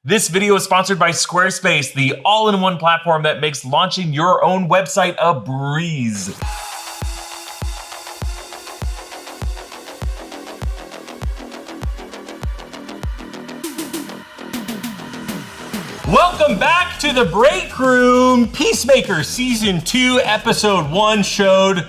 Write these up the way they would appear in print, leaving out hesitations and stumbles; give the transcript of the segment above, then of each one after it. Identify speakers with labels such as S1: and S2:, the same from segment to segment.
S1: This video is sponsored by Squarespace, the all-in-one platform that makes launching your own website a breeze. Welcome back to the Breakroom. Peacemaker Season 2, Episode 1 showed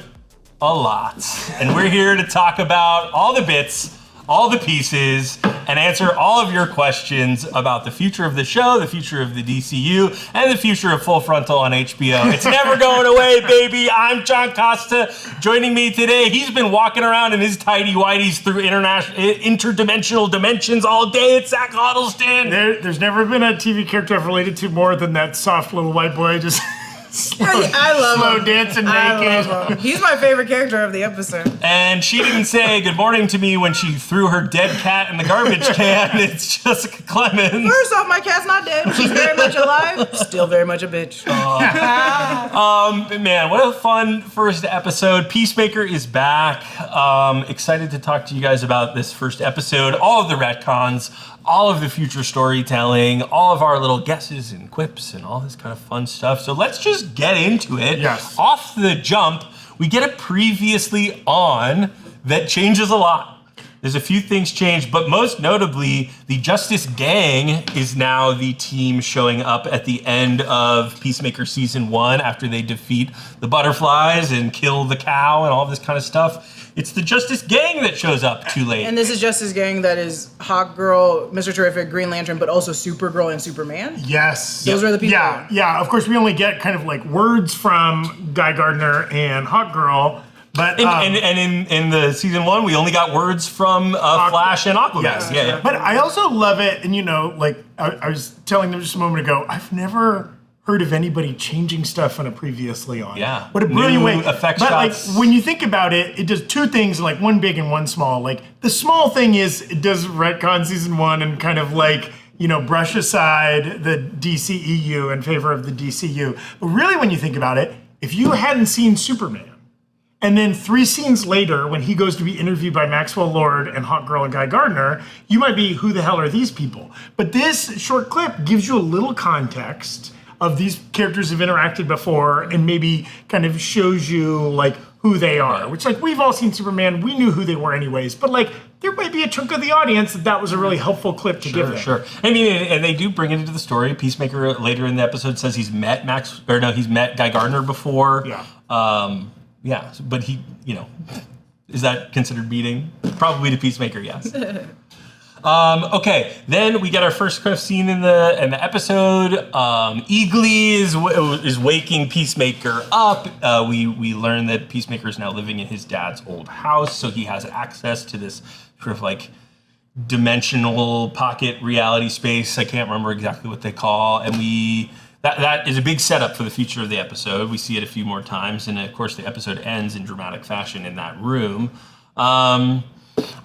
S1: a lot. And we're here to talk about all the bits, all the pieces, and answer all of your questions about the future of the show, the future of the DCEU, and the future of Full Frontal on HBO. It's never going away, baby. I'm John Costa. Joining me today, he's been walking around in his tidy whities through interdimensional dimensions all day. It's Zach Huddleston.
S2: There's never been a TV character I've related to more than that soft little white boy just
S3: I love him.
S2: Dancing
S3: I love him. He's my favorite character of the episode.
S1: And she didn't say good morning to me when she threw her dead cat in the garbage can. It's Jessica Clemons.
S3: First off, my cat's not dead. She's very much alive. Still very much a bitch.
S1: Man, what a fun first episode. Peacemaker is back. Excited to talk to you guys about this first episode. All of the retcons, all of the future storytelling, all of our little guesses and quips and all this kind of fun stuff. So let's just get into it.
S2: Yes.
S1: Off the jump, we get a previously on that changes a lot. There's a few things changed, but most notably, the Justice Gang is now the team showing up at the end of Peacemaker Season 1 after they defeat the butterflies and kill the cow and all this kind of stuff. It's the Justice Gang that shows up too late.
S3: And this is Justice Gang that is Hawkgirl, Mr. Terrific, Green Lantern, but also Supergirl and Superman?
S2: Yes.
S3: Those are the people.
S2: Yeah. Of course, we only get kind of like words from Guy Gardner and Hawkgirl. But
S1: in the Season 1, we only got words from Flash and Aquaman. Yeah.
S2: But I also love it, and like I was telling them just a moment ago, I've never heard of anybody changing stuff on a previously on.
S1: Yeah.
S2: What a brilliant way.
S1: Effect
S2: but
S1: shots.
S2: like when you think about it, it does two things, like one big and one small. Like the small thing is it does retcon Season 1 and kind of like, brush aside the DCEU in favor of the DCU. But really when you think about it, if you hadn't seen Superman, and then 3 scenes later, when he goes to be interviewed by Maxwell Lord and Hawkgirl and Guy Gardner, you might be, who the hell are these people? But this short clip gives you a little context of these characters have interacted before and maybe kind of shows you like who they are, which like we've all seen Superman, we knew who they were anyways, but like there might be a chunk of the audience that was a really helpful clip to give them.
S1: Sure. I mean, and they do bring it into the story. Peacemaker later in the episode says he's met he's met Guy Gardner before.
S2: Yeah.
S1: But he, is that considered meeting? Probably to Peacemaker, yes. Okay, then we get our first kind of scene in the episode. Eagly is waking Peacemaker up. We learn that Peacemaker is now living in his dad's old house, so he has access to this sort of like dimensional pocket reality space. I can't remember exactly what they call, and that is a big setup for the future of the episode. We see it a few more times, and of course the episode ends in dramatic fashion in that room. I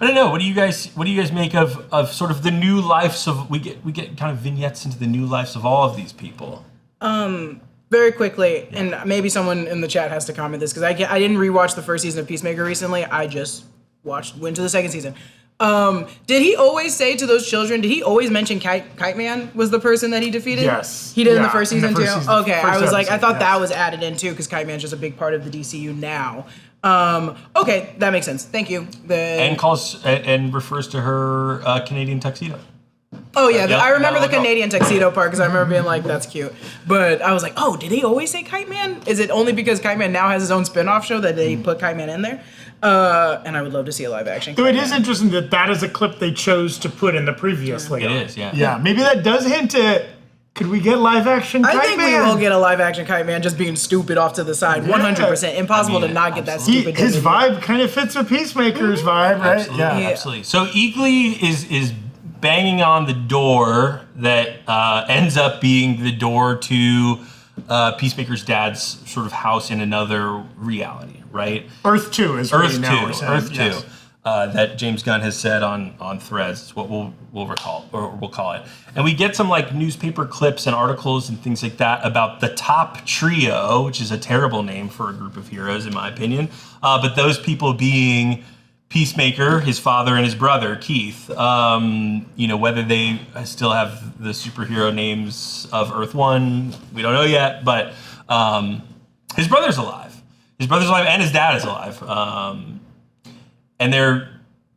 S1: don't know. What do you guys make of sort of the new lives of we get kind of vignettes into the new lives of all of these people?
S3: Very quickly, and maybe someone in the chat has to comment this because I didn't rewatch the first season of Peacemaker recently. I just went to the second season. Did he always say to those children, did he always mention Kite Man was the person that he defeated?
S2: Yes.
S3: He did in the first season too?
S2: Season,
S3: okay, I was like, I thought
S2: yes.
S3: that was added in too because Kite Man's just a big part of the DCU now. Okay, that makes sense. Thank you.
S1: And calls and refers to her Canadian tuxedo.
S3: Oh yeah, I remember the Canadian tuxedo part because I remember being like, "That's cute." But I was like, "Oh, did he always say Kite Man? Is it only because Kite Man now has his own spin-off show that they put Kite Man in there?" And I would love to see a live action.
S2: So it is interesting that is a clip they chose to put in the previous layer.
S1: It is, yeah.
S2: Yeah, maybe that does hint at. Could we get live action Kite Man?
S3: I think we will get a live action Kite Man just being stupid off to the side. 100%. Impossible to not get that stupid.
S2: His vibe kind of fits with Peacemaker's vibe, right?
S1: Absolutely, absolutely. So Eagly is banging on the door that ends up being the door to Peacemaker's dad's sort of house in another reality, right?
S2: Earth 2 is
S1: Earth 2.
S2: Earth 2.
S1: Yes. That James Gunn has said on Threads. It's what we'll call it. And we get some like newspaper clips and articles and things like that about the Top Trio, which is a terrible name for a group of heroes in my opinion. But those people being Peacemaker, his father, and his brother, Keith. Whether they still have the superhero names of Earth 1, we don't know yet, but his brother's alive. His brother's alive and his dad is alive. And they're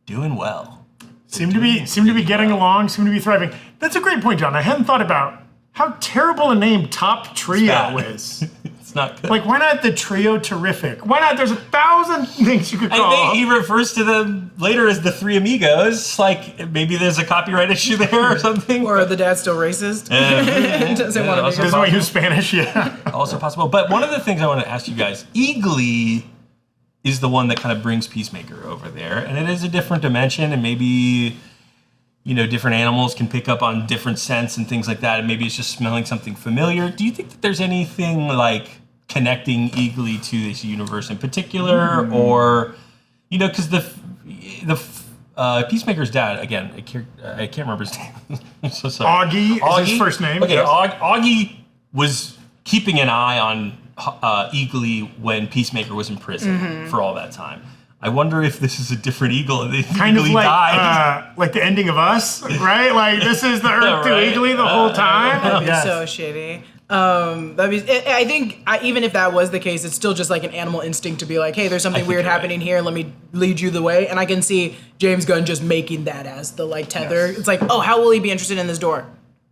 S1: doing well.
S2: Seem to be getting along, seem to be thriving. That's a great point, John. I hadn't thought about how terrible a name Top Trio is.
S1: It's not good.
S2: Like, why not the Trio Terrific? Why not? There's 1,000 things you could call
S1: I think he refers to them later as the Three Amigos. Like, maybe there's a copyright issue there or something.
S3: Or the dad's still racist. Doesn't want to be.
S2: Doesn't want to use Spanish, yeah.
S1: Also possible. But one of the things I want to ask you guys, Eagly is the one that kind of brings Peacemaker over there. And it is a different dimension, and maybe, different animals can pick up on different scents and things like that. And maybe it's just smelling something familiar. Do you think that there's anything like connecting Eagly to this universe in particular? Or, because the Peacemaker's dad, again, I can't remember his name. I'm so sorry.
S2: Augie is his first name.
S1: Okay,
S2: yes.
S1: Augie was keeping an eye on Eagly when Peacemaker was in prison for all that time. I wonder if this is a different Eagle and
S2: Kind of
S1: Eagly died.
S2: like the ending of Us, right? Like, this is the Earth to
S1: Right.
S2: Eagly the whole time.
S3: That'd be
S2: Yes.
S3: so shitty. I think even if that was the case, it's still just like an animal instinct to be like, hey, there's something
S1: think
S3: weird
S1: you're
S3: happening here. Let me lead you the way. And I can see James Gunn just making that as the like tether.
S2: Yes.
S3: It's like, oh, how will he be interested in this door?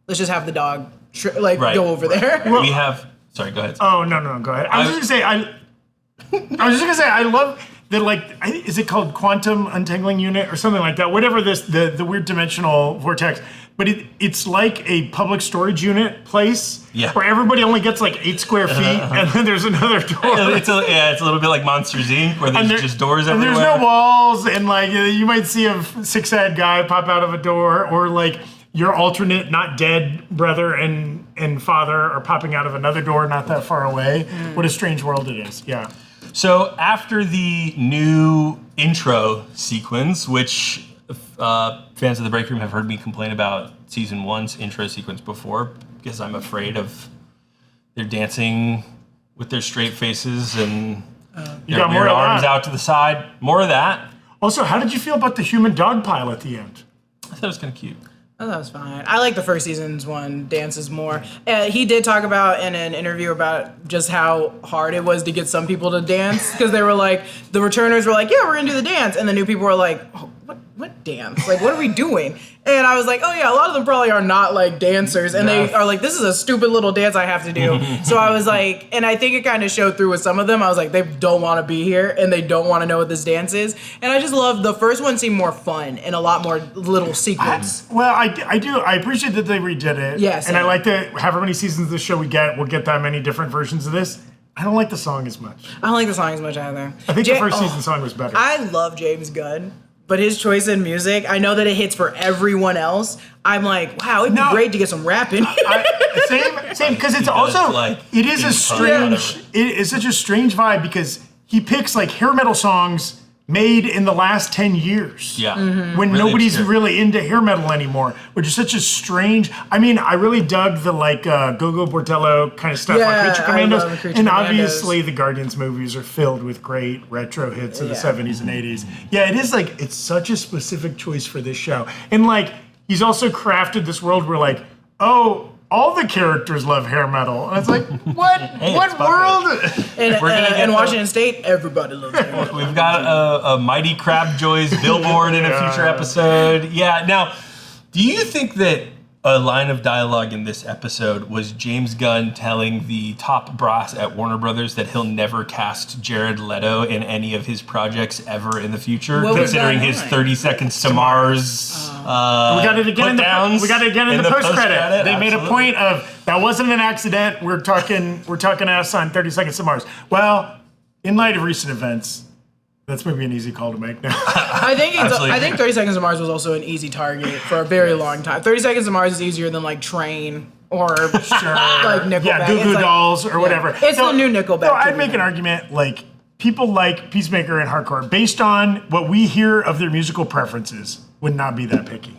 S3: Let's just have the dog go over there.
S1: We have. Sorry, go ahead.
S2: Oh, no, go ahead. I was just gonna say, I love that, like, is it called quantum untangling unit or something like that? Whatever the weird dimensional vortex. But it's like a public storage unit place where everybody only gets like 8 square feet, and then there's another door.
S1: It's a little bit like Monsters Inc., where there's just doors
S2: and
S1: everywhere.
S2: there's no walls, and like you might see a six-head guy pop out of a door, or like your alternate, not dead brother and father are popping out of another door not that far away. What a strange world it is. Yeah.
S1: So after the new intro sequence, which fans of the Breakroom have heard me complain about season 1's intro sequence before, because I'm afraid of their dancing with their straight faces and their weird arms out to the side. More of that.
S2: Also, how did you feel about the human dog pile at the end?
S1: I thought it was kind of cute.
S3: Oh, that was fine. I like the first season's one dances more. He did talk about in an interview about just how hard it was to get some people to dance, because they were like, the returners were like, yeah, we're gonna do the dance, and the new people were like, oh, what dance? Like, what are we doing? And I was like, oh yeah, a lot of them probably are not like dancers, and they are like, this is a stupid little dance I have to do. So I was like, and I think it kind of showed through with some of them. I was like, they don't want to be here, and they don't want to know what this dance is. And I just love the first one seemed more fun and a lot more little sequence.
S2: Well, I do. I appreciate that they redid it.
S3: Yes.
S2: And I like that however many seasons of the show we'll get that many different versions of this. I don't like the song as much.
S3: I don't like the song as much either.
S2: I think the first season song was better.
S3: I love James Gunn, but his choice in music, I know that it hits for everyone else. I'm like, wow, it'd be great to get some rap in.
S2: Same, because it's also, it is a strange, it is such a strange vibe, because he picks like hair metal songs made in the last 10 years.
S1: Yeah.
S2: When
S1: Really
S2: nobody's
S1: obscure.
S2: really into hair metal anymore, which is such a strange, I mean, I really dug the like Go-Go Bordello kind of stuff
S3: Yeah,
S2: on Creature
S3: I
S2: Commandos.
S3: love Creature
S2: And
S3: Commandos.
S2: obviously the Guardians movies are filled with great retro hits of the 70s and 80s. Yeah, it is like, it's such a specific choice for this show. And like, he's also crafted this world where like, oh, all the characters love hair metal. And it's like, what? What world?
S3: In Washington State, everybody loves it.
S1: We've got a Mighty Crab Joy's billboard in a future episode. Yeah. Now, do you think that a line of dialogue in this episode was James Gunn telling the top brass at Warner Brothers that he'll never cast Jared Leto in any of his projects ever in the future,
S3: What was
S1: considering
S3: that
S1: his
S3: line?
S1: 30 Seconds to Mars
S2: We got it again in the post credit. They made a point of that wasn't an accident. We're talking us on 30 Seconds to Mars. Well, in light of recent events, that's maybe an easy call to make now.
S3: I think 30 Seconds to Mars was also an easy target for a very long time. 30 Seconds to Mars is easier than like Train or like Nickelback.
S2: Yeah, Goo Goo
S3: It's like-
S2: Dolls or whatever.
S3: It's the new Nickelback.
S2: So I'd
S3: to
S2: make
S3: me.
S2: an argument like people like Peacemaker and Harcourt based on what we hear of their musical preferences would not be that picky.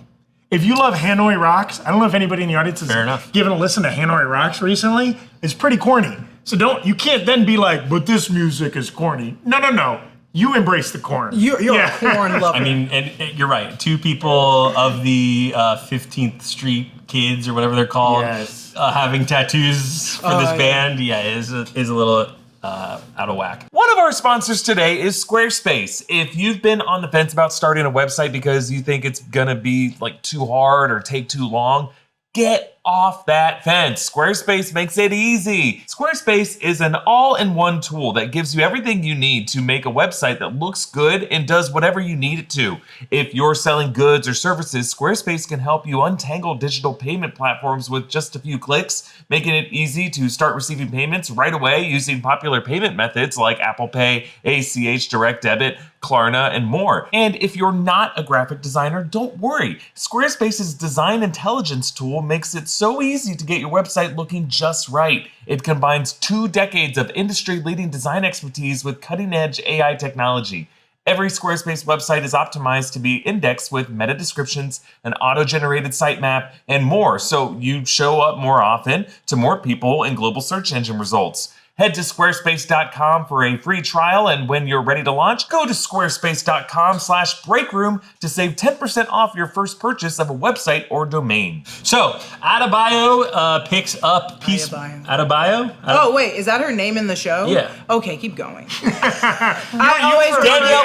S2: If you love Hanoi Rocks, I don't know if anybody in the audience has given a listen to Hanoi Rocks recently. It's pretty corny. So you can't then be like, but this music is corny. No. You embrace the corn.
S3: You're a corn lover.
S1: I mean, and you're right. Two people of the 15th Street kids or whatever they're called,
S2: Yes.
S1: having tattoos for this band, is a little out of whack.
S4: One of our sponsors today is Squarespace. If you've been on the fence about starting a website because you think it's gonna be like too hard or take too long, get off that fence. Squarespace makes it easy. Squarespace is an all-in-one tool that gives you everything you need to make a website that looks good and does whatever you need it to. If you're selling goods or services, Squarespace can help you untangle digital payment platforms with just a few clicks, making it easy to start receiving payments right away using popular payment methods like Apple Pay, ACH, Direct Debit, Klarna, and more. And if you're not a graphic designer, don't worry. Squarespace's design intelligence tool makes it so easy to get your website looking just right. It combines 2 decades of industry-leading design expertise with cutting-edge AI technology. Every Squarespace website is optimized to be indexed with meta descriptions, an auto-generated sitemap, and more, so you show up more often to more people in global search engine results. Head to squarespace.com for a free trial, and when you're ready to launch, go to squarespace.com/breakroom to save 10% off your first purchase of a website or domain.
S1: So, Adebayo picks up Adebayo?
S3: Oh, wait, is that her name in the show?
S1: Yeah.
S3: Okay, keep going.
S1: Danielle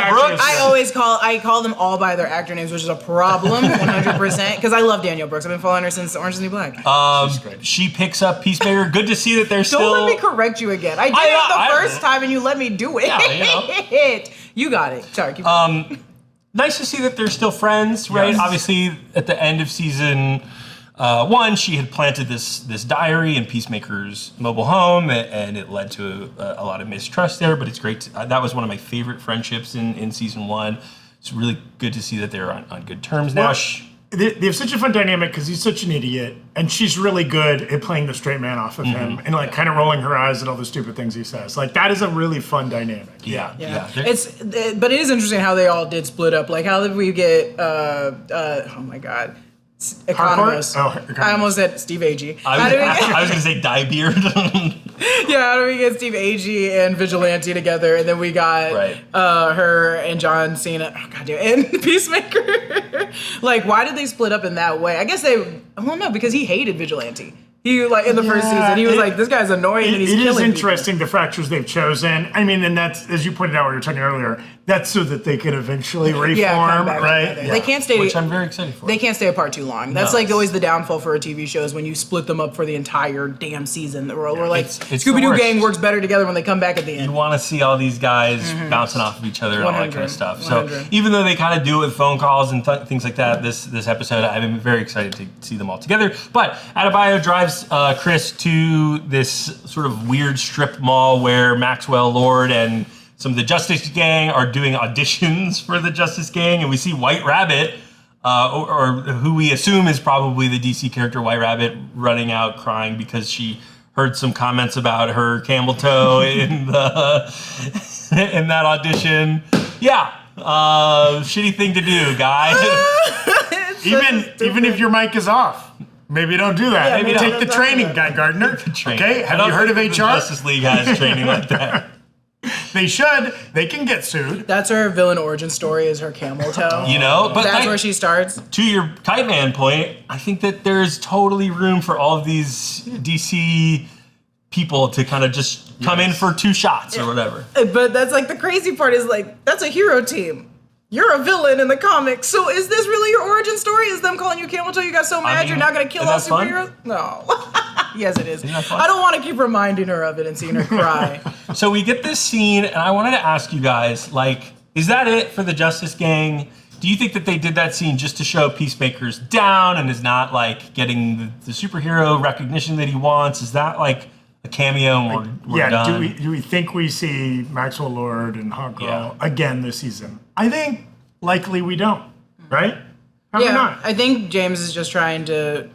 S1: Brooks.
S3: I call them all by their actor names, which is a problem, 100%, because I love Danielle Brooks. I've been following her since Orange is the New Black.
S1: She picks up Peacemaker. Good to see that they're still...
S3: Don't let me correct you again. I did it the first time and you let me do it.
S1: Yeah, you know.
S3: You got it. Sorry, keep going.
S1: Nice to see that they're still friends, right?
S2: Yes.
S1: Obviously, at the end of season 1, she had planted this diary in Peacemaker's mobile home, and it led to a lot of mistrust there. But it's great. That was one of my favorite friendships in season 1. It's really good to see that they're on good terms now.
S2: Well, they have such a fun dynamic because he's such an idiot, and she's really good at playing the straight man off of him and like kind of rolling her eyes at all the stupid things he says. Like that is a really fun dynamic.
S1: Yeah.
S3: But it is interesting how they all did split up. Like, how did we get? Oh my God. Economos.
S2: Economos.
S3: I almost said Steve Agee.
S1: I was going to say Diebeard.
S3: Yeah, how do we get Steve Agee and Vigilante together, and then we got her and John Cena, and Peacemaker. Like, why did they split up in that way? I guess no, because he hated Vigilante. He, like, in the first season, he was like, this guy's annoying and he's killing people.
S2: It is interesting the fractures they've chosen. I mean, and that's, as you pointed out when you were talking earlier, that's so that they could eventually reform, right?
S3: Yeah. They can't stay.
S1: Which I'm very excited for.
S3: They can't stay apart too long. That's like always the downfall for a TV show is when you split them up for the entire damn season. We're like, Scooby-Doo gang works better together when they come back at the end.
S1: You want to see all these guys bouncing off of each other and all that kind of stuff. 100. So even though they kind of do it with phone calls and things like that, this episode, I'm very excited to see them all together. But Adebayo drives Chris to this sort of weird strip mall where Maxwell Lord and some of the Justice Gang are doing auditions for the Justice Gang, and we see White Rabbit, or who we assume is probably the DC character White Rabbit, running out crying because she heard some comments about her camel toe in that audition. Yeah, shitty thing to do, guy.
S2: even if your mic is off. Maybe don't do that.
S3: Yeah,
S2: maybe take the training, Guy Gardner. Okay, have you heard of HR?
S1: Justice League has training like that.
S2: They should. They can get sued.
S3: That's her villain origin story, is her camel toe.
S1: You know, but
S3: that's where she starts.
S1: To your Kite Man point, I think that there's totally room for all of these DC people to kind of just come in for 2 shots or whatever.
S3: But that's like the crazy part is like, that's a hero team. You're a villain in the comics, so is this really your origin story? Is them calling you camel toe? You got so mad you're not gonna kill all superheroes? No. Yes, it is. I don't want to keep reminding her of it and seeing her cry.
S1: So we get this scene, and I wanted to ask you guys, like, is that it for the Justice Gang? Do you think that they did that scene just to show Peacemaker's down and is not like getting the superhero recognition that he wants? Is that like a cameo and we're done?
S2: Do we think we see Maxwell Lord and Hawkgirl again this season? I think likely we don't, right? Probably not.
S3: I think James is just trying to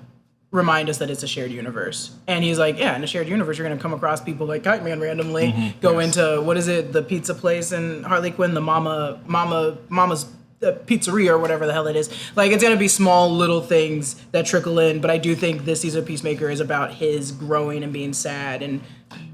S3: remind us that it's a shared universe. And he's like, yeah, in a shared universe, you're going to come across people like Kite Man randomly, go into, what is it, the pizza place in Harley Quinn, the Mama's pizzeria or whatever the hell it is. Like, it's going to be small little things that trickle in, but I do think this season of Peacemaker is about his growing and being sad and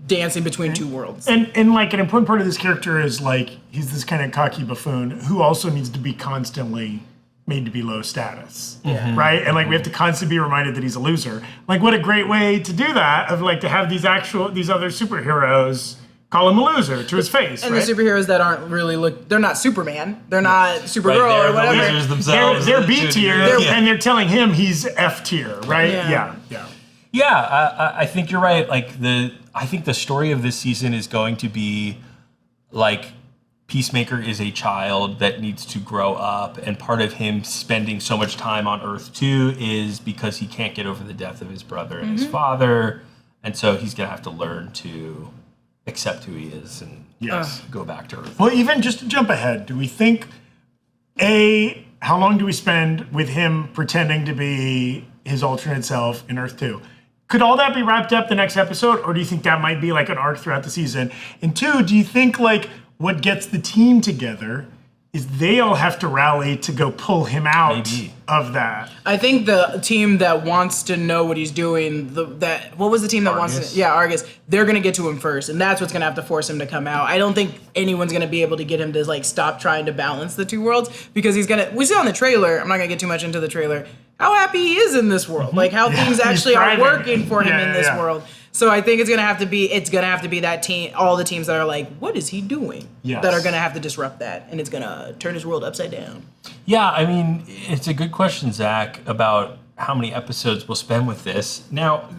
S3: dancing between two worlds.
S2: And like an important part of this character is like he's this kind of cocky buffoon who also needs to be constantly made to be low status, right? And like we have to constantly be reminded that he's a loser. Like what a great way to do that, of like to have these other superheroes call him a loser to his face,
S3: And
S2: right?
S3: the superheroes that aren't really they're not Superman, they're not Supergirl
S1: Right, they're
S3: or whatever.
S1: the losers themselves.
S2: They're B tier,
S1: Yeah.
S2: and they're telling him he's F tier, right?
S3: Yeah.
S2: Yeah.
S1: I think you're right. Like I think the story of this season is going to be like Peacemaker is a child that needs to grow up, and part of him spending so much time on Earth 2 is because he can't get over the death of his brother and his father, and so he's gonna have to learn to accept who he is and go back to Earth.
S2: Well, even just to jump ahead, do we think how long do we spend with him pretending to be his alternate self in Earth 2? Could all that be wrapped up the next episode, or do you think that might be like an arc throughout the season? And 2, do you think like what gets the team together is they all have to rally to go pull him out
S1: Maybe.
S2: of that?
S3: I think the team that wants to know what he's doing, what was the team that wants
S1: Argus?
S3: to? Yeah, Argus. They're gonna get to him first, and that's what's gonna have to force him to come out. I don't think anyone's gonna be able to get him to like stop trying to balance the two worlds because he's gonna. We see on the trailer. I'm not gonna get too much into the trailer. How happy he is in this world, like how things actually are
S2: thriving.
S3: working for him
S2: Yeah,
S3: in this
S2: yeah.
S3: world. So I think it's gonna have to be that team, all the teams that are like, what is he doing?
S2: Yes.
S3: That are gonna have to disrupt that, and it's gonna turn his world upside down.
S1: Yeah, I mean, it's a good question, Zach, about how many episodes we'll spend with this. Now,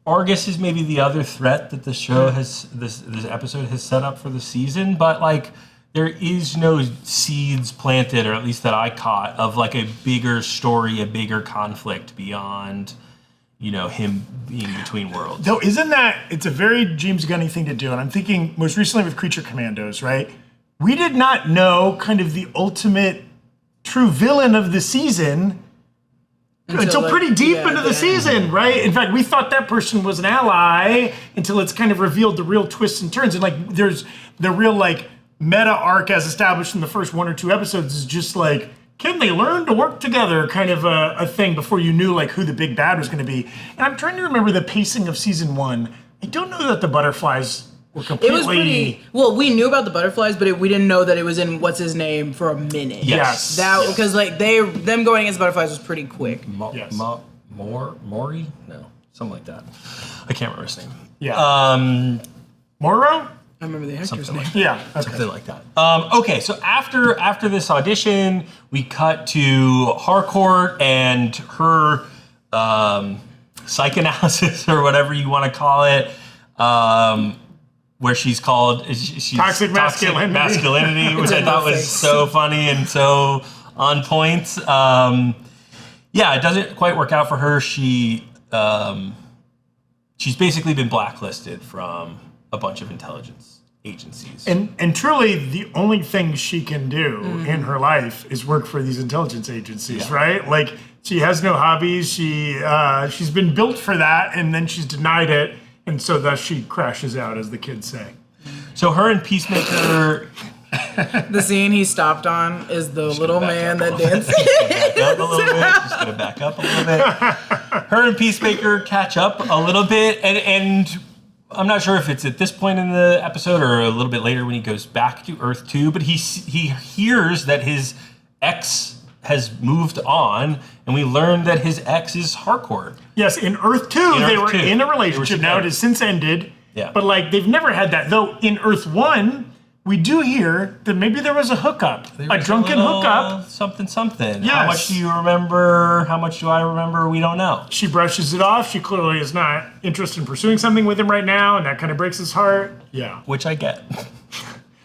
S1: Argus is maybe the other threat that the show has, this episode has set up for the season, but like, there is no seeds planted, or at least that I caught, of like a bigger story, a bigger conflict beyond, him being between worlds.
S2: Though, isn't that, it's a very James Gunny thing to do, and I'm thinking most recently with Creature Commandos, right? We did not know kind of the ultimate true villain of the season until
S3: like,
S2: pretty deep
S3: yeah,
S2: into the
S3: yeah.
S2: season, right? In fact, we thought that person was an ally until it's kind of revealed the real twists and turns. And like, there's the real like meta arc as established in the first 1 or 2 episodes is just like, can they learn to work together kind of a thing before you knew like who the big bad was going to be. And I'm trying to remember the pacing of season 1. I don't know that the butterflies were completely...
S3: It was pretty. Well, we knew about the butterflies, but we didn't know that it was in what's his name for a minute.
S2: Yes.
S3: That because like them going against butterflies was pretty quick.
S2: Yes.
S1: Maury? No, something like that. I can't remember his name.
S2: Yeah. Morrow?
S3: I remember the actor's
S1: Something
S3: name.
S1: like
S2: Yeah. Okay.
S1: Something like that. Okay, so after this audition, we cut to Harcourt and her psychoanalysis, or whatever you want to call it, where she's called she's
S2: Toxic masculinity.
S1: which I thought was so funny and so on point. It doesn't quite work out for her. She's basically been blacklisted from a bunch of intelligence agencies.
S2: And truly, the only thing she can do in her life is work for these intelligence agencies, right? Like, she has no hobbies. She's been built for that, and then she's denied it, and so thus she crashes out, as the kids say.
S1: So her and Peacemaker...
S3: The scene he stopped on is the little man that dances.
S1: Just gonna back up a little bit. Her and Peacemaker catch up a little bit, and I'm not sure if it's at this point in the episode or a little bit later when he goes back to Earth 2, but he hears that his ex has moved on, and we learn that his ex is Harcourt.
S2: Yes, in Earth 2, they were in a relationship. Now it has since ended.
S1: Yeah.
S2: But like, they've never had that. Though in Earth 1, we do hear that maybe there was a hookup, a drunken hookup.
S1: Something. How
S2: Yes.
S1: much do you remember? How much do I remember? We don't know.
S2: She brushes it off. She clearly is not interested in pursuing something with him right now, and that kind of breaks his heart. Yeah.
S1: Which I get.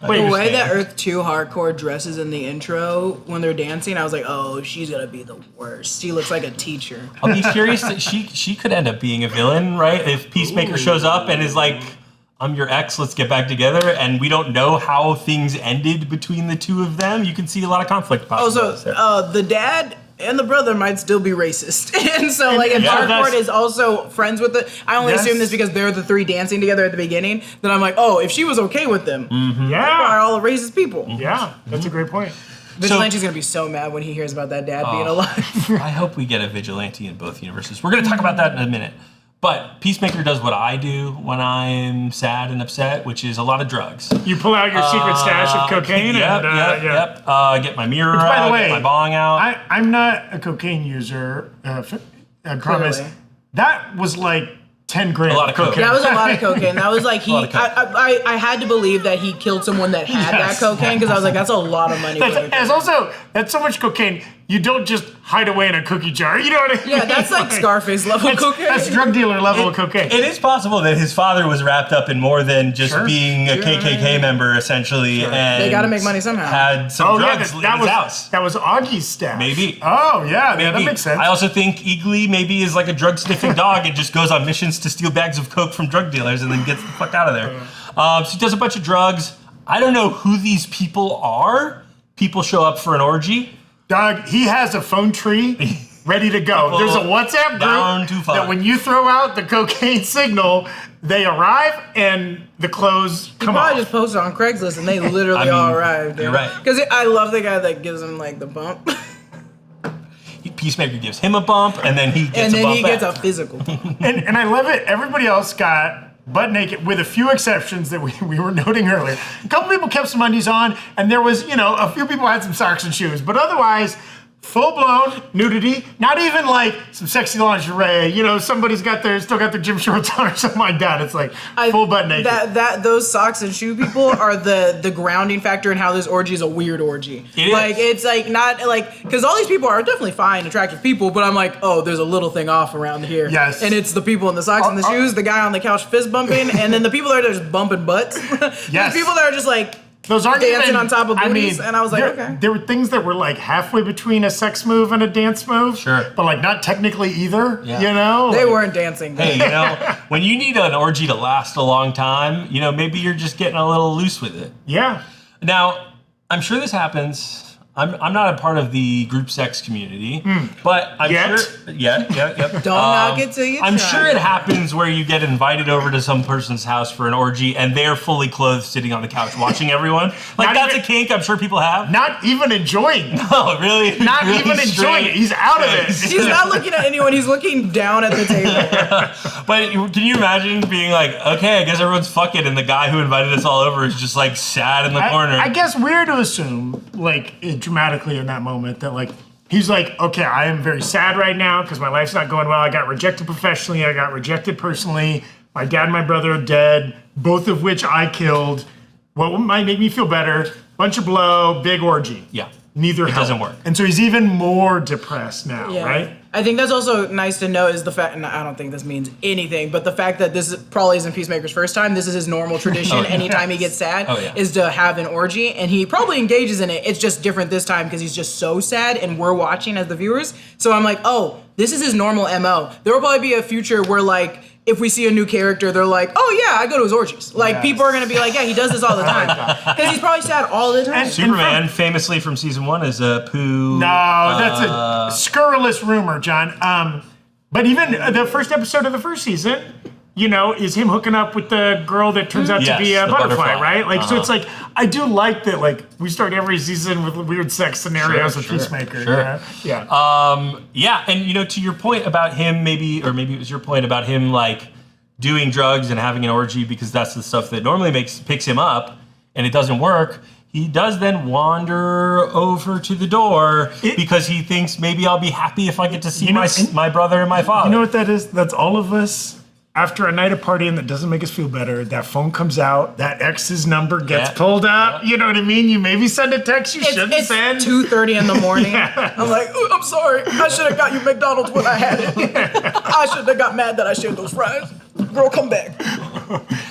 S3: The way that Earth 2 Hardcore dresses in the intro when they're dancing, I was like, oh, she's gonna be the worst. She looks like a teacher.
S1: I'll be curious that she could end up being a villain, right? If Peacemaker shows up and is like, I'm your ex, let's get back together, and we don't know how things ended between the two of them, you can see a lot of conflict possibilities there.
S3: The dad and the brother might still be racist. And so, like, if Harcourt is also friends with I only assume this because they're the 3 dancing together at the beginning, then I'm like, oh, if she was okay with them, they are all the racist people.
S2: Yeah, that's a great point.
S3: Vigilante's gonna be so mad when he hears about that dad being alive.
S1: I hope we get a vigilante in both universes. We're going to talk about that in a minute. But Peacemaker does what I do when I'm sad and upset, which is a lot of drugs.
S2: You pull out your secret stash of cocaine
S1: Yep. Get my mirror
S2: Which, by
S1: out,
S2: the way,
S1: get my bong out.
S2: I'm not a cocaine user. I promise.
S3: Clearly.
S2: That was like 10 grand.
S1: A lot of cocaine.
S3: That was a lot of cocaine. That was like
S1: lot of coke.
S3: I had to believe that he killed someone that had
S2: Yes.
S3: that cocaine because I was like, that's a lot of money.
S2: That's so much cocaine. You don't just hide away in a cookie jar. You know what I mean?
S3: Yeah, that's like Scarface level cocaine.
S2: That's drug dealer level of cocaine.
S1: It is possible that his father was wrapped up in more than just
S2: Sure.
S1: being a KKK member, essentially. And
S3: They gotta make money somehow.
S1: Had some drugs in his house.
S2: That was Augie's stash.
S1: Maybe.
S2: Oh, yeah, that
S1: Maybe.
S2: makes sense.
S1: I also think Eagly maybe is like a drug sniffing dog and just goes on missions to steal bags of coke from drug dealers and then gets the fuck out of there. So he does a bunch of drugs. I don't know who these people are. People show up for an orgy.
S2: Doug, he has a phone tree ready to go. There's a WhatsApp
S1: down to
S2: group
S1: five.
S2: that when you throw out the cocaine signal, they arrive and the clothes come
S3: Probably
S2: off.
S3: just posted on Craigslist and they literally all arrived.
S1: you're right.
S3: Because I love the guy that gives him like the bump.
S1: Peacemaker gives him a bump, and then he gets
S3: And
S1: a
S3: then
S1: bump
S3: he gets
S1: back.
S3: a physical.
S2: And I love it. Everybody else got butt naked, with a few exceptions that we were noting earlier. A couple people kept some undies on, and there was, a few people had some socks and shoes, but otherwise, full-blown nudity, not even like some sexy lingerie, somebody's still got their gym shorts on or something like that. It's like full butt naked.
S3: Those socks and shoe people are the grounding factor in how this orgy is a weird orgy.
S1: It
S3: like
S1: is.
S3: it's like not like because all these people are definitely fine, attractive people, but I'm like, oh, there's a little thing off around here.
S2: Yes.
S3: And it's the people in the socks and the shoes, the guy on the couch fist bumping, and then the people that are just bumping butts.
S2: Yes.
S3: These people that are just like
S2: Those aren't
S3: dancing
S2: even,
S3: on top of booties, and I was like, okay.
S2: There were things that were like halfway between a sex move and a dance move.
S1: Sure.
S2: But like not technically either,
S1: Yeah.
S3: They
S2: Like,
S3: weren't dancing.
S1: Hey, when you need an orgy to last a long time, maybe you're just getting a little loose with it.
S2: Yeah.
S1: Now, I'm sure this happens. I'm not a part of the group sex community, but I'm
S2: Yet?
S1: sure. Yep.
S3: Don't knock it till you
S1: I'm
S3: try.
S1: sure it happens where you get invited over to some person's house for an orgy, and they're fully clothed, sitting on the couch, watching everyone. Like
S2: Not
S1: that's
S2: even-
S1: a kink. I'm sure people have.
S2: Not even enjoying.
S1: Oh, really?
S2: Not
S1: Really
S2: even enjoying it.
S1: straight?
S2: He's out of it.
S3: He's not looking at anyone. He's looking down at the table.
S1: But can you imagine being like, okay, I guess everyone's fucking, and the guy who invited us all over is just like sad in the corner.
S2: I guess we're to assume, like, dramatically in that moment, that, like, he's like, okay, I am very sad right now because my life's not going well. I got rejected professionally. I got rejected personally. My dad and my brother are dead, both of which I killed. What might make me feel better? Bunch of blow, big orgy.
S1: Yeah.
S2: Neither
S1: It doesn't work.
S2: And so he's even more depressed now,
S3: Yeah.
S2: right?
S3: I think that's also nice to know is the fact, and I don't think this means anything, but the fact that probably isn't Peacemaker's first time. This is his normal tradition.
S1: Oh, yeah.
S3: Anytime he gets sad,
S1: Oh, yeah.
S3: is to have an orgy, and he probably engages in it. It's just different this time because he's just so sad, and we're watching as the viewers. So I'm like, oh, this is his normal MO. There will probably be a future where like, if we see a new character, they're like, oh yeah, I go to his orgies. Like
S2: Yes.
S3: people are gonna be like, yeah, he does this all the time because he's probably sad all the time.
S2: And-
S1: Superman, famously from season 1, is a poo.
S2: No, that's a scurrilous rumor, John. But even the first episode of the first season, is him hooking up with the girl that turns out to be a
S1: Yes, the
S2: butterfly,
S1: butterfly.
S2: right? Like, so it's like, I do like that, like, we start every season with weird sex scenarios with Peacemaker.
S1: Sure.
S2: Yeah.
S1: Yeah, and to your point about him, maybe it was your point about him like doing drugs and having an orgy because that's the stuff that normally picks him up, and it doesn't work. He does then wander over to the door because he thinks maybe I'll be happy if I get to see my brother and my father.
S2: You know what that is? That's all of us. After a night of partying that doesn't make us feel better, that phone comes out, that ex's number gets
S1: Yeah.
S2: pulled up. You know what I mean? You maybe send a text you shouldn't
S3: It's
S2: send.
S3: 2:30 in the morning. I'm like, "Ooh, I'm sorry. I should have got you McDonald's when I had it. I shouldn't have got mad that I shared those fries. Girl, come back."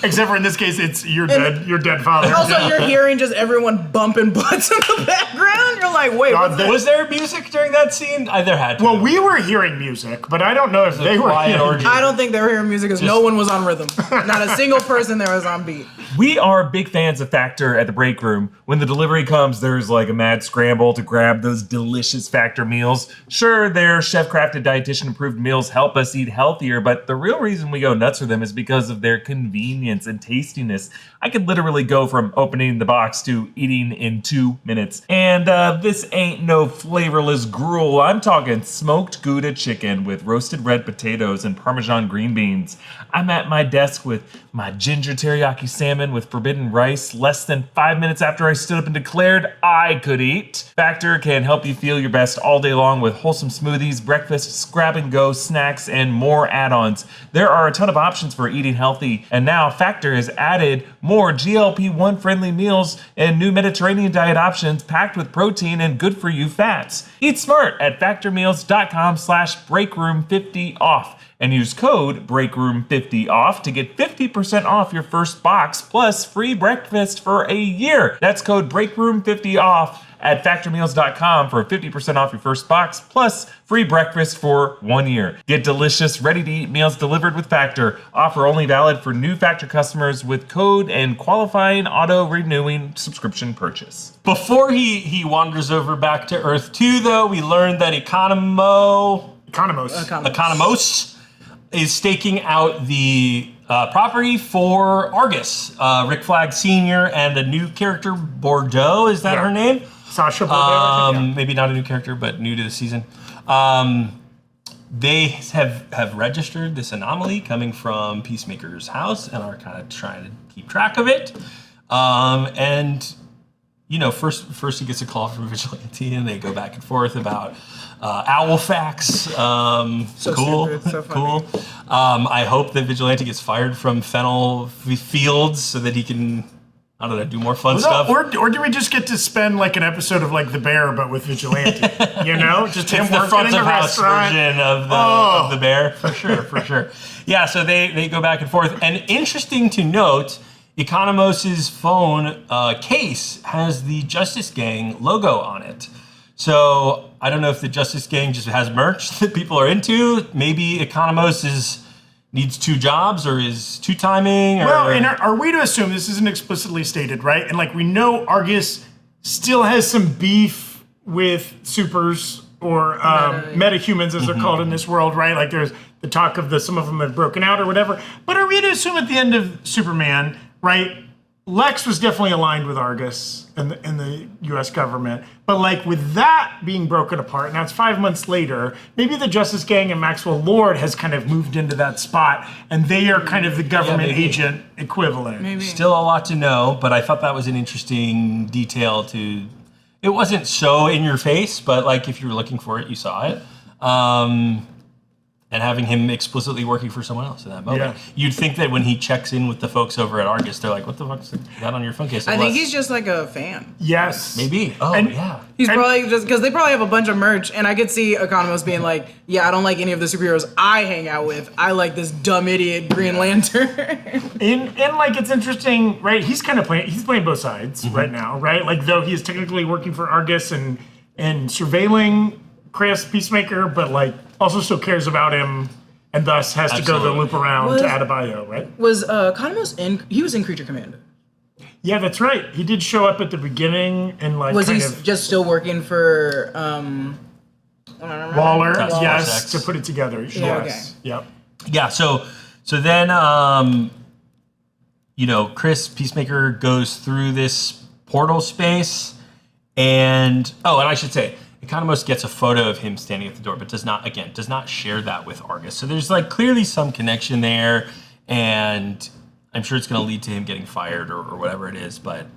S2: Except for in this case, it's your dead father.
S3: Also, you're hearing just everyone bumping butts in the background. You're like, wait,
S2: God,
S3: what's that?
S1: Was there music during that scene? There had to.
S2: Well, we were hearing music, but I don't know if they were
S1: quiet
S2: hearing
S1: orgy.
S3: I don't think they were hearing music because no one was on rhythm. Not a single person there was on beat.
S4: We are big fans of Factor at the Breakroom. When the delivery comes, there's like a mad scramble to grab those delicious Factor meals. Sure, their chef-crafted, dietitian-approved meals help us eat healthier, but the real reason we go nuts for them is because of their convenience and tastiness. I could literally go from opening the box to eating in 2 minutes. And this ain't no flavorless gruel. I'm talking smoked Gouda chicken with roasted red potatoes and Parmesan green beans. I'm at my desk with my ginger teriyaki salmon with forbidden rice less than 5 minutes after I stood up and declared I could eat. Factor can help you feel your best all day long with wholesome smoothies, breakfast, grab-and-go snacks, and more add-ons. There are a ton of options for eating healthy, and now Factor has added more GLP-1 friendly meals and new Mediterranean diet options packed with protein and good-for-you fats. Eat smart at factormeals.com/breakroom50off and use code breakroom50off to get 50% off your first box plus free breakfast for a year. That's code breakroom50off at factormeals.com for 50% off your first box plus free breakfast for 1 year. Get delicious, ready-to-eat meals delivered with Factor. Offer only valid for new Factor customers with code and qualifying auto-renewing subscription purchase.
S1: Before he wanders over back to Earth 2, though, we learned that Economos is staking out the property for Argus. Rick Flag Sr. and a new character, Bordeaux, is that her name?
S2: Sasha Bordeaux, I think, yeah.
S1: Maybe not a new character, but new to the season. They have registered this anomaly coming from Peacemaker's house and are kind of trying to keep track of it. And you know, first he gets a call from Vigilante, and they go back and forth about owl facts.
S3: So
S1: cool,
S3: stupid, so
S1: cool. I hope that Vigilante gets fired from Fennel Fields so that he can, I don't know, do more fun stuff.
S2: Or do we just get to spend like an episode of like The Bear, but with Vigilante? You know, just him
S1: It's the
S2: working
S1: front
S2: in the
S1: of house
S2: restaurant.
S1: version of the Bear, for sure. Yeah, so they go back and forth. And interesting to note, Economos' phone case has the Justice Gang logo on it. So I don't know if the Justice Gang just has merch that people are into. Maybe Economos needs 2 jobs or is 2-timing.
S2: Well, and are we to assume, this isn't explicitly stated, right? And like we know Argus still has some beef with supers or metahumans, as they're called in this world, right? Like there's the talk of some of them have broken out or whatever. But are we to assume at the end of Superman, right, Lex was definitely aligned with Argus and the U.S. government, but like with that being broken apart, now it's 5 months later, maybe the Justice Gang and Maxwell Lord has kind of moved into that spot, and they are kind of the government agent equivalent.
S3: Maybe.
S1: Still a lot to know, but I thought that was an interesting detail to. It wasn't so in your face, but like if you were looking for it, you saw it. And having him explicitly working for someone else in that moment.
S2: Yeah.
S1: You'd think that when he checks in with the folks over at Argus, they're like, what the fuck's that on your phone case?
S3: I think he's just like a fan.
S2: Yes.
S1: Maybe. Oh,
S2: And-
S1: yeah.
S3: He's probably just because they probably have a bunch of merch, and I could see Economos being like, "Yeah, I don't like any of the superheroes I hang out with. I like this dumb idiot Green Lantern."
S2: And like it's interesting, right? He's playing both sides right now, right? Like though he is technically working for Argus and surveilling Chris Peacemaker, but like also still cares about him and thus has to go the loop around to Adebayo, right?
S3: Was Economos in? He was in Creature Commander.
S2: Yeah, that's right. He did show up at the beginning and like
S3: Was he
S2: kind of
S3: just still working for
S2: Waller,
S1: Task
S2: yes,
S1: Force X.
S2: to put it together.
S3: Yeah,
S2: Yes. Yep.
S1: Yeah, so then Chris Peacemaker goes through this portal space, and I should say, Economos gets a photo of him standing at the door, but does not share that with Argus. So there's like clearly some connection there, and I'm sure it's going to lead to him getting fired or whatever it is. But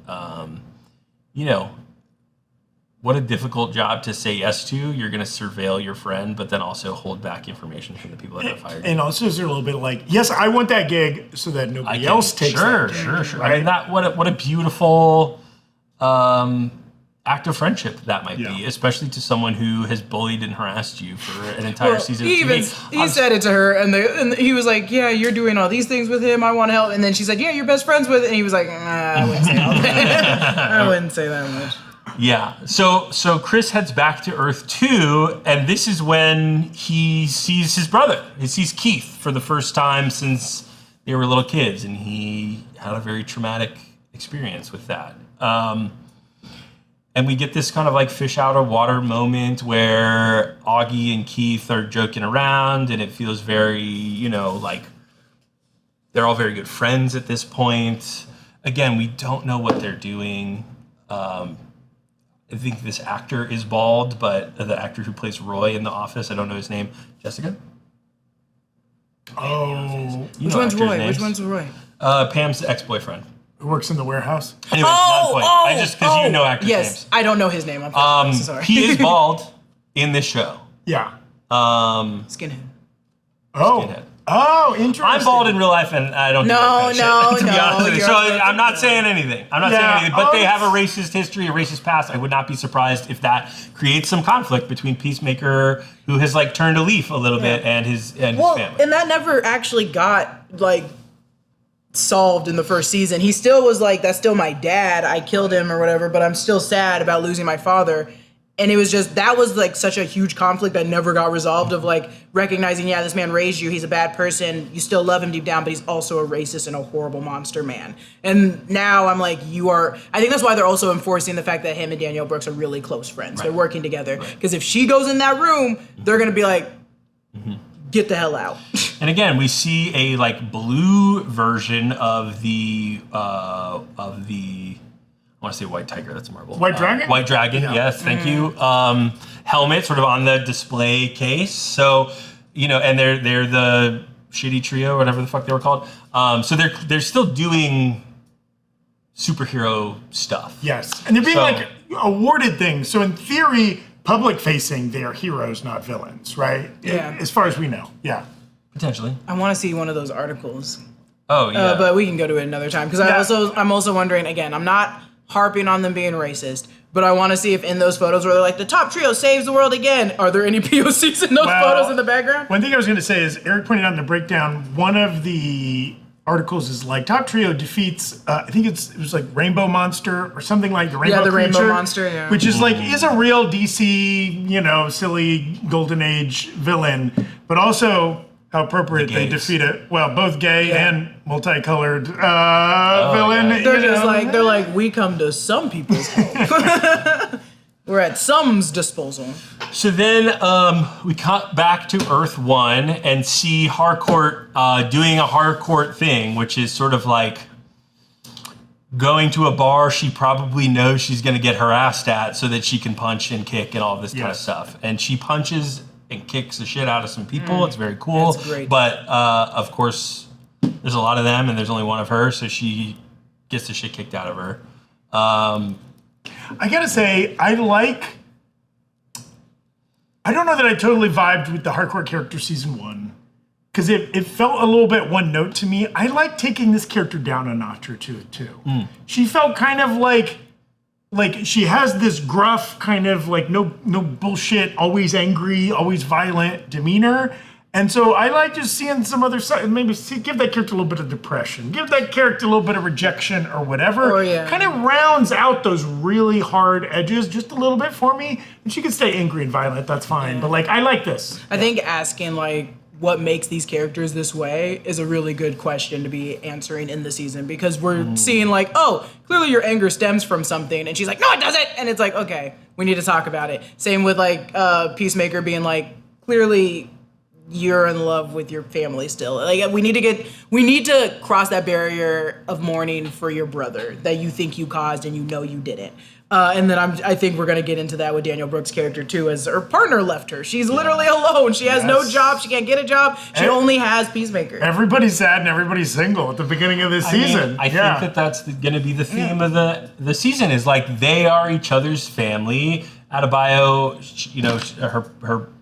S1: what a difficult job to say yes to. You're going to surveil your friend, but then also hold back information from the people that got fired.
S2: And also is there a little bit like, yes, I want that gig so that nobody else takes that gig.
S1: Sure.
S2: Right?
S1: I mean, what a beautiful act of friendship that might be, especially to someone who has bullied and harassed you for an entire season of TV.
S3: He said it to her, and he was like, "Yeah, you're doing all these things with him. I want to help." And then she said, "Yeah, you're best friends with," and he was like, "I wouldn't say all that. I wouldn't say that much."
S1: Yeah. So Chris heads back to Earth 2, and this is when he sees his brother. He sees Keith for the first time since they were little kids, and he had a very traumatic experience with that. And we get this kind of like fish out of water moment where Augie and Keith are joking around, and it feels very, like they're all very good friends at this point. Again, we don't know what they're doing. I think this actor is bald, but the actor who plays Roy in The Office, I don't know his name. Jessica?
S2: Oh,
S1: You
S3: Which
S1: know
S3: one's
S1: actors'
S3: Roy?
S1: names.
S3: Which one's Roy?
S1: Pam's ex-boyfriend.
S2: who works in the warehouse?
S1: Anyways, not the point. I just, because you know actors'
S3: Yes,
S1: names.
S3: I don't know his name. I'm so sorry.
S1: He is bald in this show.
S2: Yeah.
S3: Skinhead.
S2: Oh.
S1: Skinhead.
S2: Oh, interesting.
S1: I'm bald in real life, and I don't do that kind of shit, to be honest with you.
S3: you're
S1: So
S3: okay.
S1: I'm not saying anything. I'm not saying
S2: Yeah.
S1: anything. But
S2: Oh,
S1: they have a racist history, a racist past. I would not be surprised if that creates some conflict between Peacemaker, who has like turned a leaf a little bit, and his family.
S3: And that never actually got like solved in the first season. He still was like, "That's still my dad. I killed him or whatever, but I'm still sad about losing my father." And it was just, that was like such a huge conflict that never got resolved, of like recognizing, yeah, this man raised you, he's a bad person, you still love him deep down, but he's also a racist and a horrible monster man. And now I'm like, I think that's why they're also enforcing the fact that him and Danielle Brooks are really close friends.
S1: Right.
S3: They're working together. Because if she goes in that room, they're gonna be like, get the hell out.
S1: And again, we see a like blue version of the I want to say White Tiger. That's a Marvel.
S2: White Dragon?
S1: White Dragon.
S2: Yeah.
S1: Yes, thank you. Helmet, sort of on the display case. So and they're the shitty trio, whatever the fuck they were called. So they're still doing superhero stuff.
S2: Yes. And they're being
S1: So-
S2: like awarded things. So in theory, public facing, they are heroes, not villains, right?
S3: Yeah.
S2: As far as we know. Yeah.
S1: Potentially.
S3: I want to see one of those articles.
S1: Oh yeah.
S3: But we can go to it another time. Because
S2: Yeah.
S3: I'm also wondering, again, I'm not harping on them being racist, but I want to see if in those photos where they're like, the top trio saves the world again, are there any POCs in those photos in the background?
S2: One thing I was going to say is Eric pointed out in the breakdown, one of the articles is like top trio defeats, I think it was like Rainbow Monster or something like the Rainbow
S3: the Rainbow
S2: Creature,
S3: Monster, yeah.
S2: which is like, is a real DC, silly Golden Age villain, but also how appropriate they
S1: gays.
S2: defeat it. Well, both gay
S3: Yeah.
S2: and multicolored villain.
S1: yeah.
S3: They're just like, we come to some people's help. We're at some's disposal.
S1: So then we cut back to Earth 1 and see Harcourt doing a Harcourt thing, which is sort of like going to a bar she probably knows she's going to get harassed at so that she can punch and kick and all this kind of
S2: Yes.
S1: stuff. And she punches and kicks the shit out of some people. It's very cool.
S3: That's great.
S1: But of course, there's a lot of them and there's only one of her, so she gets the shit kicked out of her.
S2: I gotta say, I don't know that I totally vibed with the Harcourt character season 1. Because it felt a little bit one note to me. I like taking this character down a notch or two, too. She felt kind of like she has this gruff kind of like no bullshit, always angry, always violent demeanor. And so I like just seeing some other side, maybe give that character a little bit of depression, give that character a little bit of rejection or whatever.
S3: Oh, yeah.
S2: Kind of rounds out those really hard edges just a little bit for me. And she can stay angry and violent, that's fine. But like, I like this.
S3: I think asking like what makes these characters this way is a really good question to be answering in the season, because we're seeing like, oh, clearly your anger stems from something, and she's like, no, it doesn't, and it's like, okay, we need to talk about it. Same with like Peacemaker being like, clearly you're in love with your family still. Like we need to cross that barrier of mourning for your brother that you think you caused and you didn't. And then I think we're gonna get into that with Danielle Brooks' character too, as her partner left her. She's literally alone. She has no
S2: Yes.
S3: job. She can't get a job. She only has Peacemaker.
S2: Everybody's sad and everybody's single at the beginning of this season.
S1: I think that that's going to be the theme of the season, is like they are each other's family. Adebayo,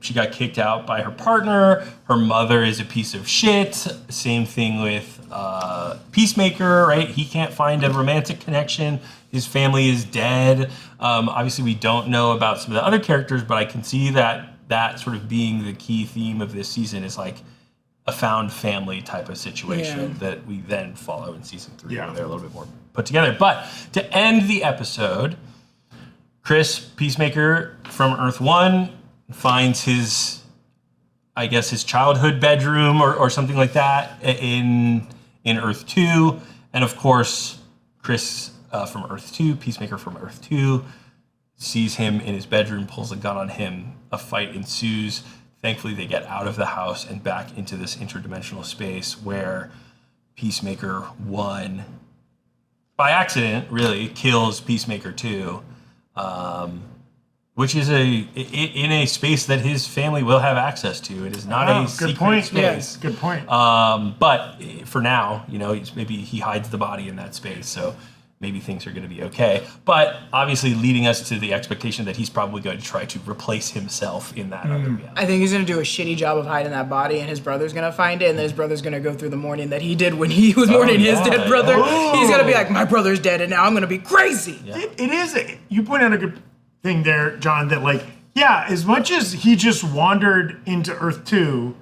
S1: she got kicked out by her partner. Her mother is a piece of shit. Same thing with Peacemaker, right? He can't find a romantic connection. His family is dead. Obviously, we don't know about some of the other characters, but I can see that sort of being the key theme of this season is like a found family type of situation that we then follow in season 3, where they're a little bit more put together. But to end the episode, Chris, Peacemaker from Earth 1, finds his childhood bedroom or something like that in Earth 2. And of course, Chris from Earth 2, Peacemaker from Earth 2, sees him in his bedroom, pulls a gun on him. A fight ensues. Thankfully, they get out of the house and back into this interdimensional space where Peacemaker 1, by accident, really, kills Peacemaker 2. which is in a space that his family will have access to. It is not a secret space.
S2: Yes, good point.
S1: But for now, maybe he hides the body in that space, so maybe things are going to be okay. But obviously leading us to the expectation that he's probably going to try to replace himself in that other reality.
S3: I think he's going to do a shitty job of hiding that body, and his brother's going to find it, and then his brother's going to go through the mourning that he did when he was mourning his dead brother. He's going to be like, my brother's dead, and now I'm going to be crazy.
S1: Yeah.
S2: It is. You point out a good thing there, John, that like, yeah, as much as he just wandered into Earth 2,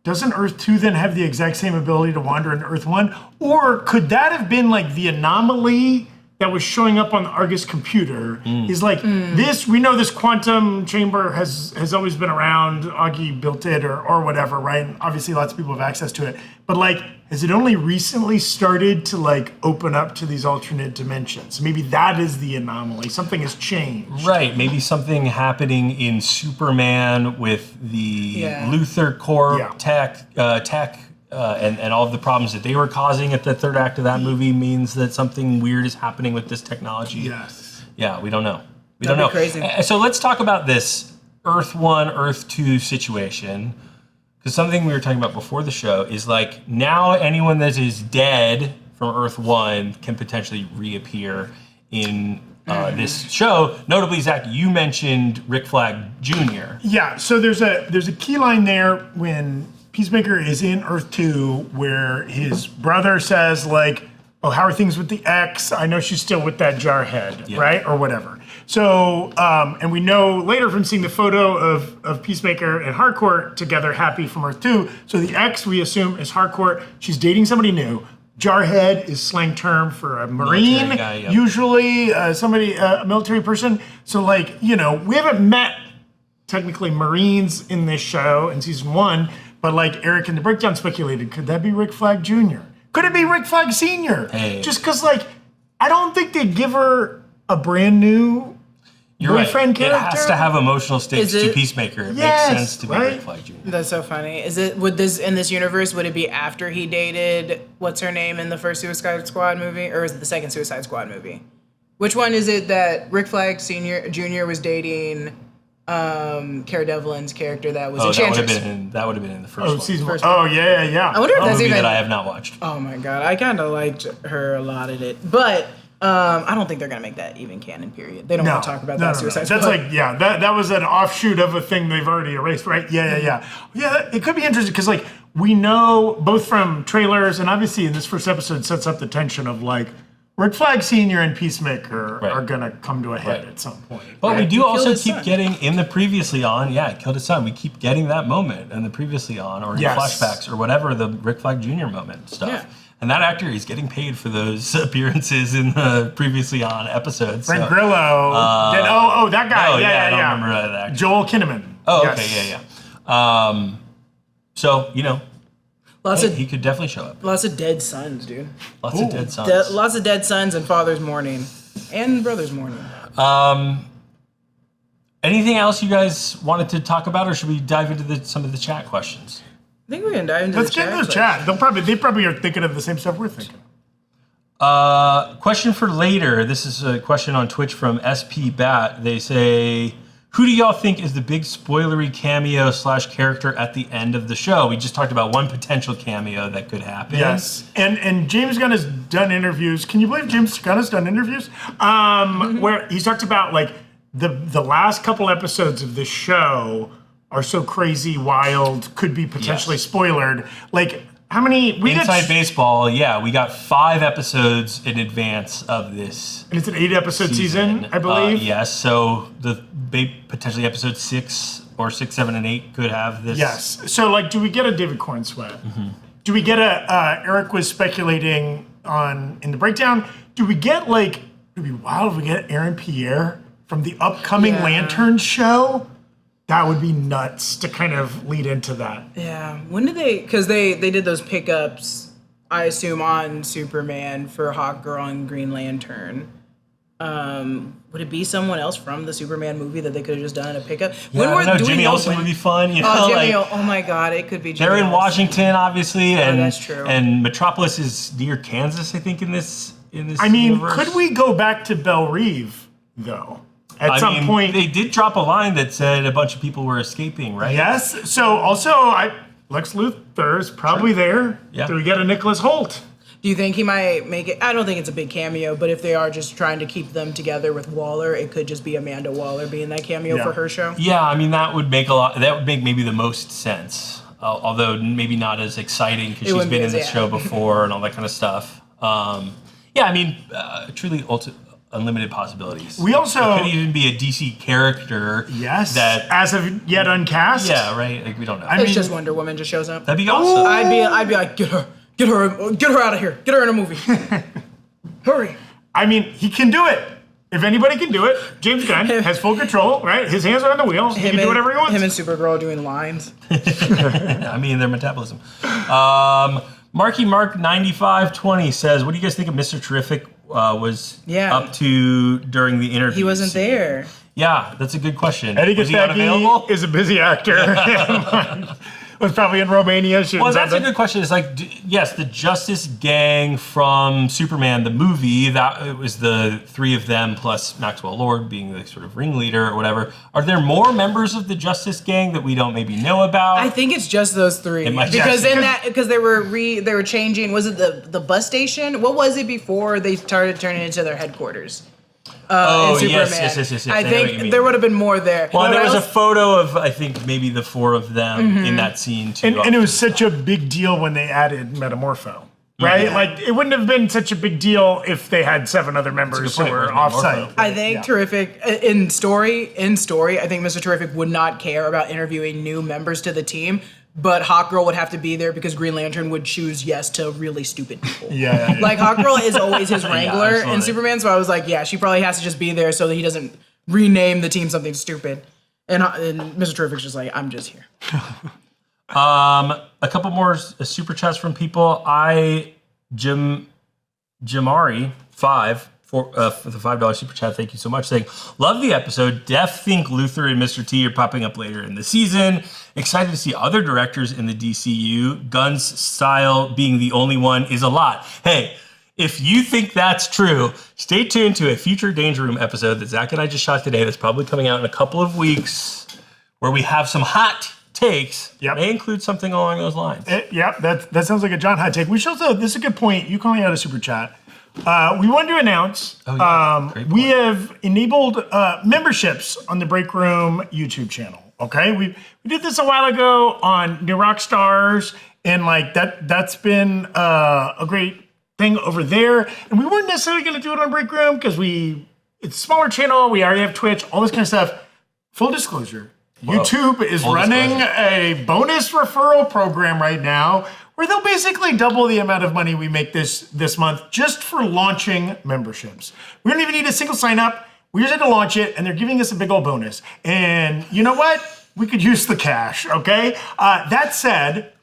S2: doesn't Earth 2 then have the exact same ability to wander into Earth 1? Or could that have been like the anomaly that was showing up on the Argus computer? Is like this, we know this quantum chamber has always been around, Augie built it or whatever, right? And obviously lots of people have access to it. But like, has it only recently started to like open up to these alternate dimensions? Maybe that is the anomaly. Something has changed.
S1: Right, maybe something happening in Superman with the Luthor Corp tech, and all of the problems that they were causing at the third act of that movie means that something weird is happening with this technology.
S2: Yes.
S1: Yeah, we don't know. We
S3: That'd
S1: don't
S3: be
S1: know.
S3: crazy.
S1: So let's talk about this Earth 1, Earth 2 situation. Because something we were talking about before the show is like now anyone that is dead from Earth 1 can potentially reappear in this show. Notably, Zach, you mentioned Rick Flag Jr.
S2: Yeah, so there's a key line there when Peacemaker is in Earth 2 where his brother says like, oh, how are things with the ex? I know she's still with that jarhead, right? Or whatever. So, and we know later from seeing the photo of Peacemaker and Harcourt together, happy from Earth 2. So the ex, we assume, is Harcourt. She's dating somebody new. Jarhead is slang term for a Marine,
S1: Military guy,
S2: usually a military person. So like, we haven't met technically Marines in this show in season 1, but like Eric in the breakdown speculated, could that be Rick Flag Jr.? Could it be Rick Flag Sr.?
S1: Hey.
S2: Just because like, I don't think they'd give her a brand new boyfriend character.
S1: It has to have emotional stakes to Peacemaker. It makes sense to be Rick Flag Jr.
S3: That's so funny. Would this in this universe, would it be after he dated what's her name in the first Suicide Squad movie, or is it the second Suicide Squad movie? Which one is it that Rick Flag Jr. was dating Cara Devlin's character that was Enchantress?
S1: That would have been in the first one.
S2: Season
S3: First
S2: 1. Oh yeah.
S3: I wonder if that's
S1: movie
S3: even
S1: that I have not watched.
S3: Oh my god, I kind of liked her a lot in it, but I don't think they're gonna make that even canon. Period. They don't want to talk about that Suicide Squad.
S2: That's like that was an offshoot of a thing they've already erased, right? Yeah. It could be interesting because like we know both from trailers and obviously in this first episode sets up the tension of like Rick Flag Sr. and Peacemaker are gonna come to a head at some point.
S1: But we do also
S3: his
S1: keep
S3: son.
S1: getting in the previously on. Yeah, he killed his son. We keep getting that moment in the previously on, or in flashbacks, or whatever the Rick Flag Jr. moment stuff.
S3: Yeah.
S1: And that actor, he's getting paid for those appearances in the previously on episodes.
S2: Frank
S1: so.
S2: Grillo. That guy.
S1: Oh,
S2: yeah.
S1: I don't remember that actor.
S2: Joel Kinnaman.
S1: Oh,
S2: Yes.
S1: okay, yeah. So, he could definitely show up.
S3: Lots of dead sons, dude.
S1: Lots of dead sons.
S3: Lots of dead sons and father's mourning, and brother's mourning.
S1: Anything else you guys wanted to talk about, or should we dive into some of the chat questions?
S3: I think we're gonna dive into
S2: Let's
S3: the
S2: get into the chat. They probably are thinking of the same stuff we're thinking.
S1: Question for later. This is a question on Twitch from SP Bat. They say, who do y'all think is the big spoilery cameo / character at the end of the show? We just talked about one potential cameo that could happen.
S2: Yes, and James Gunn has done interviews. Can you believe James Gunn has done interviews? Where he's talked about like the last couple episodes of this show are so crazy, wild, could be potentially spoilered. Like how many?
S1: Inside Baseball, we got 5 episodes in advance of this.
S2: And it's an 8-episode season, I believe.
S1: Yes, so potentially episode 6 or 6, 7, and 8 could have this.
S2: Yes. So like, do we get a David Corn sweat? Mm-hmm. Do we get Eric was speculating in the breakdown. Do we get like? It'd be wild if we get Aaron Pierre from the upcoming Lantern show. That would be nuts to kind of lead into that.
S3: Yeah. When did they? Because they did those pickups, I assume, on Superman for Hawkgirl and Green Lantern. Would it be someone else from the Superman movie that they could have just done a pickup?
S1: Jimmy Olsen would be fun.
S3: Oh my God, it could be Jimmy
S1: They're in
S3: Olsen.
S1: Washington, obviously, and
S3: that's true.
S1: And Metropolis is near Kansas, I think, in this
S2: I mean,
S1: universe.
S2: could we go back to Belle Reeve though. At some point,
S1: they did drop a line that said a bunch of people were escaping, right?
S2: Yes. So also, Lex Luthor is probably there.
S1: Yeah.
S2: Do we get a Nicholas Holt?
S3: Do you think he might make it? I don't think it's a big cameo, but if they are just trying to keep them together with Waller, it could just be Amanda Waller being that cameo for her show.
S1: Yeah, I mean that would make maybe the most sense. Although maybe not as exciting because she's been in this show before and all that kind of stuff. Yeah, I mean, truly unlimited possibilities.
S2: We also
S1: it could even be a DC character.
S2: Yes.
S1: That
S2: as of yet uncast.
S1: Yeah, right. Like we don't know.
S3: It's just Wonder Woman just shows up.
S1: That'd be awesome.
S3: I'd be like, get her out of here. Get her in a movie. Hurry.
S2: I mean, he can do it. If anybody can do it, James Gunn has full control, right? His hands are on the wheel. He can do whatever he wants.
S3: Him and Supergirl doing lines.
S1: I mean, their metabolism. Marky Mark 9520 says, what do you guys think of Mr. Terrific was up to during the interview?
S3: He wasn't there.
S1: Yeah, that's a good question.
S2: Eddie
S1: Was he unavailable?
S2: is a busy actor. Was probably in Romania shooting
S1: Well, that's
S2: something.
S1: a good question. It's like, yes, the Justice Gang from Superman, the movie, that it was the three of them plus Maxwell Lord being the sort of ringleader or whatever. Are there more members of the Justice Gang that we don't maybe know about?
S3: I think it's just those three. Because they were changing. Was it the bus station? What was it before they started turning into their headquarters?
S1: Oh,
S3: Superman.
S1: yes.
S3: I think there would have been more there.
S1: Well, there was a photo of, I think, maybe the four of them in that scene, too.
S2: And it was such a big deal when they added Metamorpho, right? Like, it wouldn't have been such a big deal if they had 7 other members who were off-site.
S3: I think Terrific, in story, I think Mr. Terrific would not care about interviewing new members to the team, but Hawkgirl would have to be there because Green Lantern would choose yes to really stupid people.
S2: Yeah.
S3: Like, Hawkgirl is always his wrangler in
S1: absolutely.
S3: Superman, so I was like, yeah, she probably has to just be there so that he doesn't rename the team something stupid. And Mr. Terrific's just like, I'm just here.
S1: A couple more super chats from people. Jamari 5 for the $5 super chat. Thank you so much. Saying, love the episode. Def think Luthor and Mr. T are popping up later in the season. Excited to see other directors in the DCU. Gunn's style being the only one is a lot. Hey, if you think that's true, stay tuned to a future Danger Room episode that Zach and I just shot today that's probably coming out in a couple of weeks where we have some hot takes.
S2: Yep.
S1: May include something along those lines.
S2: That sounds like a John hot take. We should also, this is a good point. You calling out a super chat. We wanted to announce
S1: Great
S2: we
S1: point.
S2: have enabled memberships on the Breakroom YouTube channel. Okay, we did this a while ago on New Rockstars, and like that's been a great thing over there. And we weren't necessarily going to do it on Breakroom because it's a smaller channel. We already have Twitch, all this kind of stuff. Full disclosure. YouTube is running a bonus referral program right now where they'll basically double the amount of money we make this month just for launching memberships. We don't even need a single sign up. We just had to launch it, and they're giving us a big old bonus. And you know what? We could use the cash, okay? That said,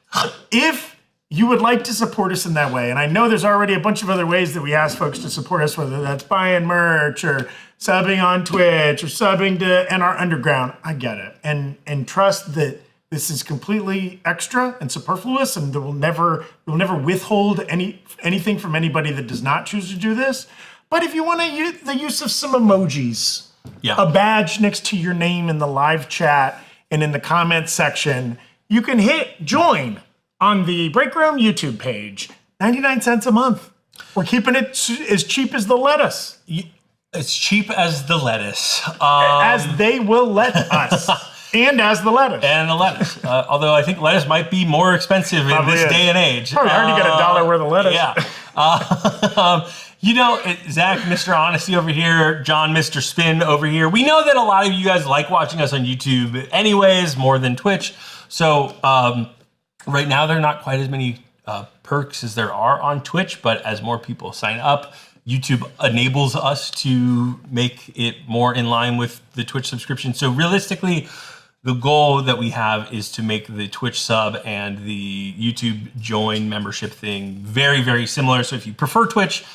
S2: if you would like to support us in that way, and I know there's already a bunch of other ways that we ask folks to support us, whether that's buying merch or subbing on Twitch or subbing to NR Underground, I get it. And trust that this is completely extra and superfluous, and we'll never withhold anything from anybody that does not choose to do this. But if you want to use the use of some emojis, a badge next to your name in the live chat and in the comments section, you can hit join on the Breakroom YouTube page. 99 cents a month. We're keeping it as cheap as the lettuce.
S1: It's cheap as the lettuce.
S2: As they will let us. And as the lettuce.
S1: And the lettuce. Although I think lettuce might be more expensive in this day and age.
S2: Probably already got $1 worth of lettuce.
S1: Yeah. Zach, Mr. Honesty over here, John, Mr. Spin over here. We know that a lot of you guys like watching us on YouTube anyways, more than Twitch. So right now there are not quite as many perks as there are on Twitch, but as more people sign up, YouTube enables us to make it more in line with the Twitch subscription. So realistically, the goal that we have is to make the Twitch sub and the YouTube join membership thing very, very similar. So if you prefer Twitch,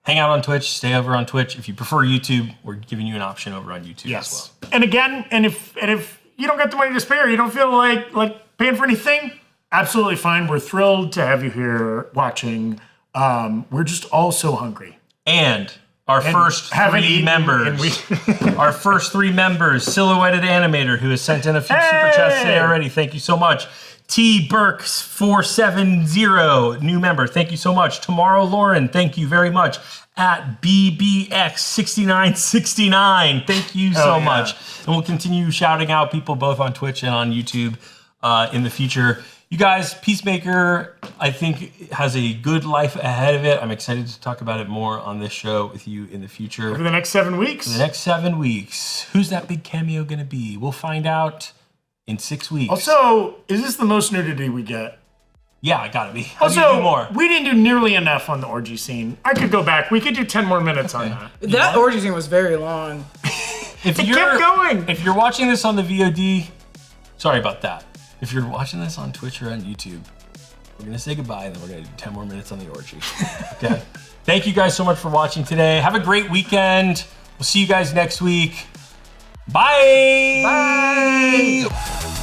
S1: hang out on Twitch, stay over on Twitch. If you prefer YouTube, we're giving you an option over on YouTube as well.
S2: And again, and if you don't got the money to spare, you don't feel like paying for anything, absolutely fine. We're thrilled to have you here watching. We're just all so hungry.
S1: And our first
S2: haven't
S1: three
S2: eaten,
S1: members. Our first three members, Silhouetted Animator, who has sent in a few super chats today already. Thank you so much. T Burks 470, new member. Thank you so much. Tomorrow Lauren, thank you very much. At BBX6969, thank you so much. And we'll continue shouting out people both on Twitch and on YouTube in the future. You guys, Peacemaker, I think, has a good life ahead of it. I'm excited to talk about it more on this show with you in the future.
S2: For the next 7 weeks?
S1: For the next 7 weeks. Who's that big cameo going to be? We'll find out in 6 weeks.
S2: Also, is this the most nudity we get?
S1: Yeah, I gotta be. How do you
S2: Also,
S1: do more?
S2: we didn't do nearly enough on the orgy scene. I could go back. We could do 10 more minutes on that.
S3: That orgy scene was very long.
S1: If
S2: It kept going.
S1: If you're watching this on the VOD, sorry about that. If you're watching this on Twitch or on YouTube, we're gonna say goodbye and then we're gonna do 10 more minutes on the orgy. Okay. Thank you guys so much for watching today. Have a great weekend. We'll see you guys next week. Bye.
S3: Bye.